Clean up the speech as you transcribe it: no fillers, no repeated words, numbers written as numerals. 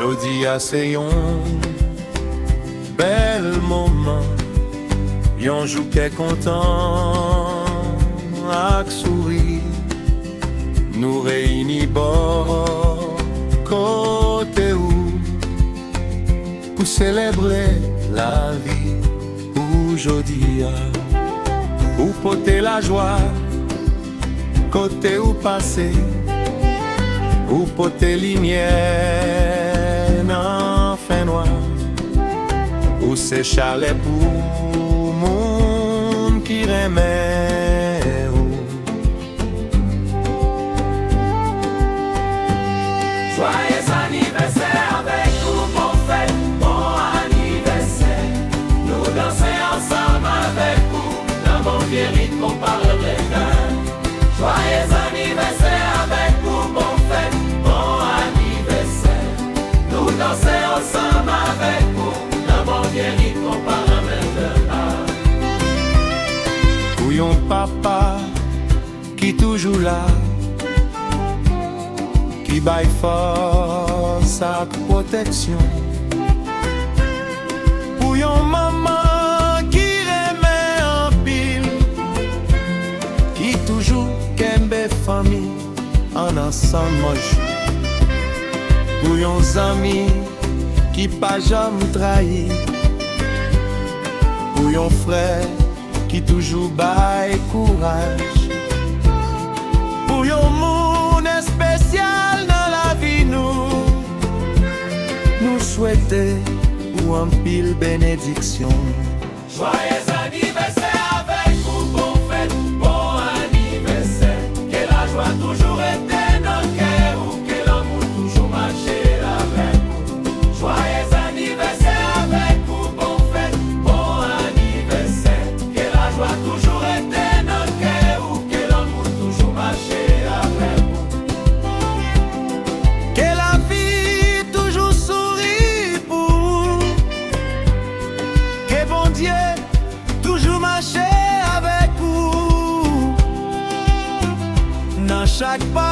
Jodi a se yon bel moment, yon jou ke kontan ak souri, nou reyni bo kote ou pou celebre la vie. Ou jodi a ou pote la joie kote ou pase, ou pote lumière nan fin noir, ou se chalet pou moun ki reme ou. Joyeux anniversaire avec vous, bon fête, bon anniversaire. Nous danser ensemble avec vous, dans mon vieux rythme on parle de cœur. Joyeux anniversaire avec vous, bon fête, bon anniversaire. Nous danser ensemble avec vous, dans mon vieux rythme on parle de cœur. Ou yon papa qui toujours là, qui baille force ak protection. Pour yon maman qui remet en pile, qui toujours kembe famille en ensemble mange. Pour yon zami qui pas jamais trahi, pour yon frère qui toujours baille courage, pour yon monde spécial dans la vie nous souhaiter ou un pile bénédiction. Joyeux anniversaire avec vous, bon fête, bon anniversaire. Que la joie toujours était dans le cœur, ou que l'amour toujours marchait avec vous. Joyeux anniversaire avec vous, bon fête, bon anniversaire. Que la joie toujours était dans le cœur, ou que l'amour toujours marchait avec vous. Que la vie toujours sourit pour vous. Que bon Dieu toujours marche avec vous. Dans chaque pas